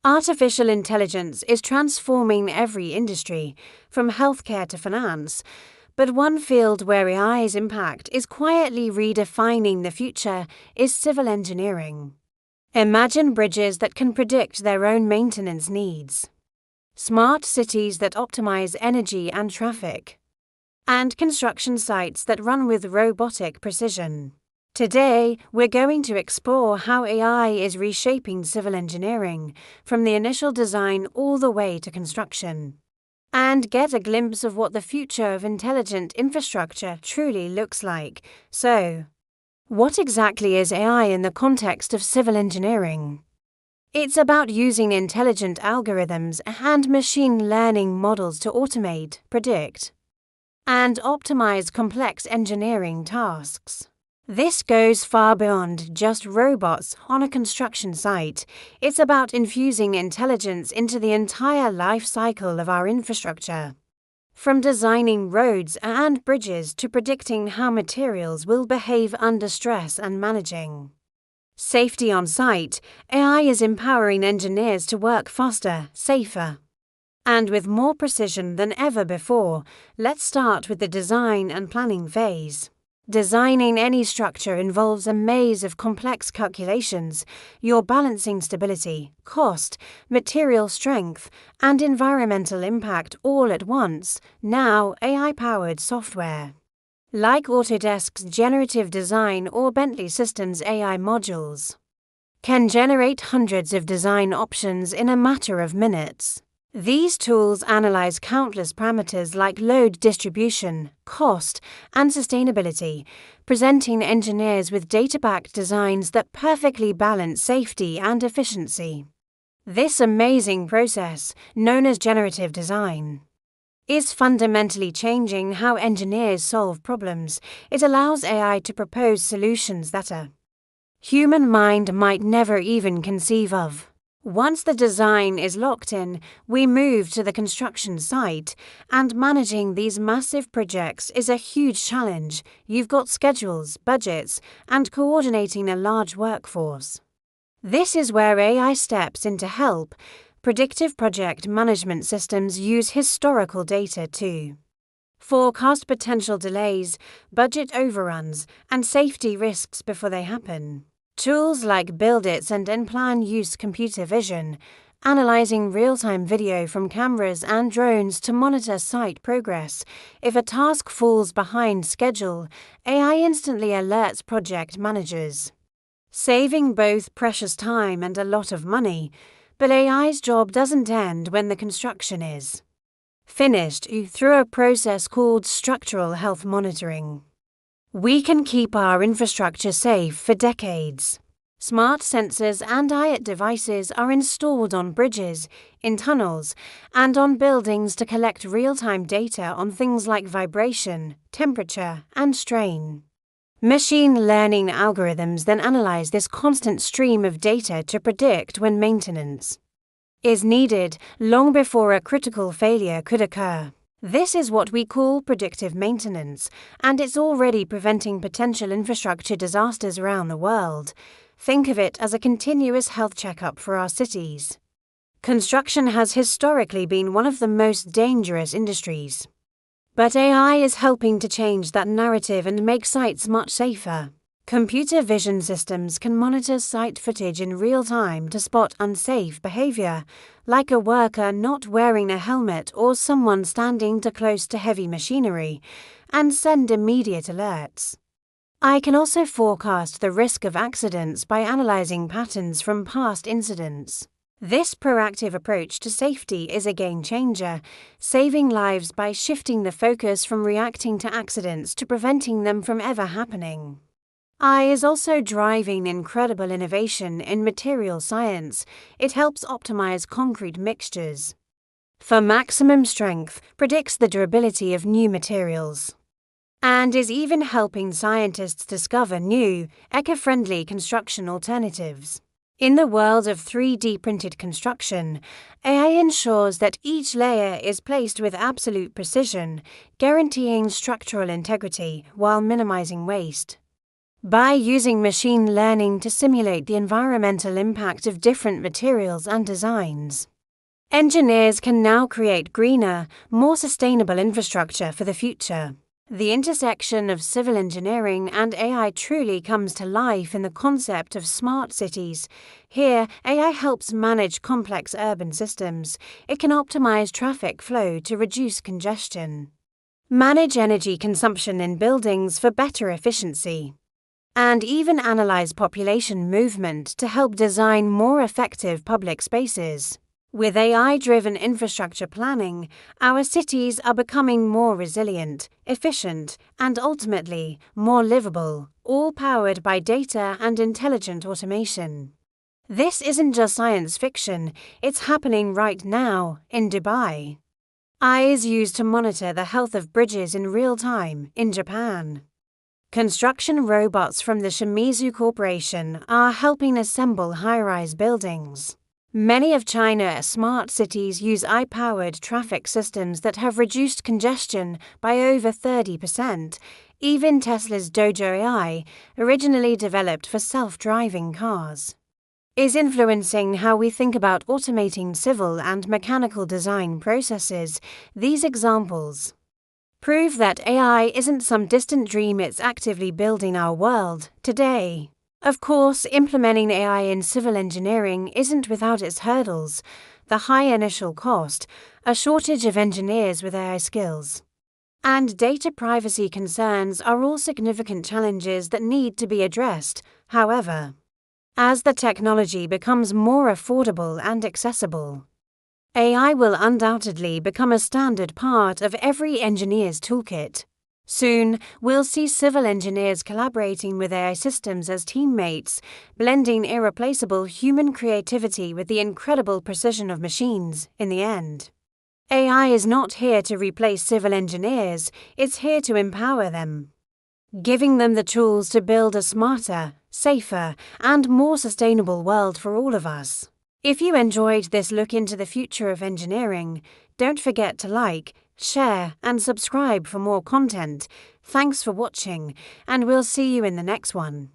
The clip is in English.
Artificial intelligence is transforming every industry, from healthcare to finance, but one field where AI's impact is quietly redefining the future is civil engineering. Imagine bridges that can predict their own maintenance needs, smart cities that optimize energy and traffic, and construction sites that run with robotic precision. Today, we're going to explore how AI is reshaping civil engineering, from the initial design all the way to construction, and get a glimpse of what the future of intelligent infrastructure truly looks like. So, what exactly is AI in the context of civil engineering? It's about using intelligent algorithms and machine learning models to automate, predict, and optimize complex engineering tasks. This goes far beyond just robots on a construction site. It's about infusing intelligence into the entire life cycle of our infrastructure, from designing roads and bridges to predicting how materials will behave under stress and managing safety on site. AI is empowering engineers to work faster, safer, and with more precision than ever before. Let's start with the design and planning phase. Designing any structure involves a maze of complex calculations. You're balancing stability, cost, material strength, and environmental impact all at once. Now, AI-powered software, like Autodesk's generative design or Bentley Systems' AI modules, can generate hundreds of design options in a matter of minutes. These tools analyze countless parameters like load distribution, cost, and sustainability, presenting engineers with data-backed designs that perfectly balance safety and efficiency. This amazing process, known as generative design, is fundamentally changing how engineers solve problems. It allows AI to propose solutions that a human mind might never even conceive of. Once the design is locked in, we move to the construction site, and managing these massive projects is a huge challenge. You've got schedules, budgets, and coordinating a large workforce. This is where AI steps in to help. Predictive project management systems use historical data to forecast potential delays, budget overruns, and safety risks before they happen. Tools like BuildIts and Enplan use computer vision, analyzing real-time video from cameras and drones to monitor site progress. If a task falls behind schedule, AI instantly alerts project managers, saving both precious time and a lot of money. But AI's job doesn't end when the construction is finished. Through a process called structural health monitoring, we can keep our infrastructure safe for decades. Smart sensors and IoT devices are installed on bridges, in tunnels, and on buildings to collect real-time data on things like vibration, temperature, and strain. Machine learning algorithms then analyze this constant stream of data to predict when maintenance is needed, long before a critical failure could occur. This is what we call predictive maintenance, and it's already preventing potential infrastructure disasters around the world. Think of it as a continuous health checkup for our cities. Construction has historically been one of the most dangerous industries, but AI is helping to change that narrative and make sites much safer. Computer vision systems can monitor site footage in real time to spot unsafe behavior, like a worker not wearing a helmet or someone standing too close to heavy machinery, and send immediate alerts. I can also forecast the risk of accidents by analyzing patterns from past incidents. This proactive approach to safety is a game changer, saving lives by shifting the focus from reacting to accidents to preventing them from ever happening. AI is also driving incredible innovation in material science. It helps optimize concrete mixtures for maximum strength, predicts the durability of new materials, and is even helping scientists discover new, eco-friendly construction alternatives. In the world of 3D printed construction, AI ensures that each layer is placed with absolute precision, guaranteeing structural integrity while minimizing waste. by using machine learning to simulate the environmental impact of different materials and designs. Engineers can now create greener, more sustainable infrastructure for the future. The intersection of civil engineering and AI truly comes to life in the concept of smart cities. Here, AI helps manage complex urban systems. It can optimize traffic flow to reduce congestion, manage energy consumption in buildings for better efficiency, and even analyze population movement to help design more effective public spaces. With AI-driven infrastructure planning, our cities are becoming more resilient, efficient, and ultimately more livable, all powered by data and intelligent automation. This isn't just science fiction, it's happening right now in Dubai. AI is used to monitor the health of bridges in real time in Japan. Construction robots from the Shimizu Corporation are helping assemble high-rise buildings. Many of China's smart cities use AI-powered traffic systems that have reduced congestion by over 30%. Even Tesla's Dojo AI, originally developed for self-driving cars, is influencing how we think about automating civil and mechanical design processes. These examples prove that AI isn't some distant dream, it's actively building our world today. Of course, implementing AI in civil engineering isn't without its hurdles: the high initial cost, a shortage of engineers with AI skills, and data privacy concerns are all significant challenges that need to be addressed. However, as the technology becomes more affordable and accessible, AI will undoubtedly become a standard part of every engineer's toolkit. Soon, we'll see civil engineers collaborating with AI systems as teammates, blending irreplaceable human creativity with the incredible precision of machines. In the end, AI is not here to replace civil engineers, it's here to empower them, giving them the tools to build a smarter, safer, and more sustainable world for all of us. If you enjoyed this look into the future of engineering, don't forget to like, share, and subscribe for more content. Thanks for watching, and we'll see you in the next one.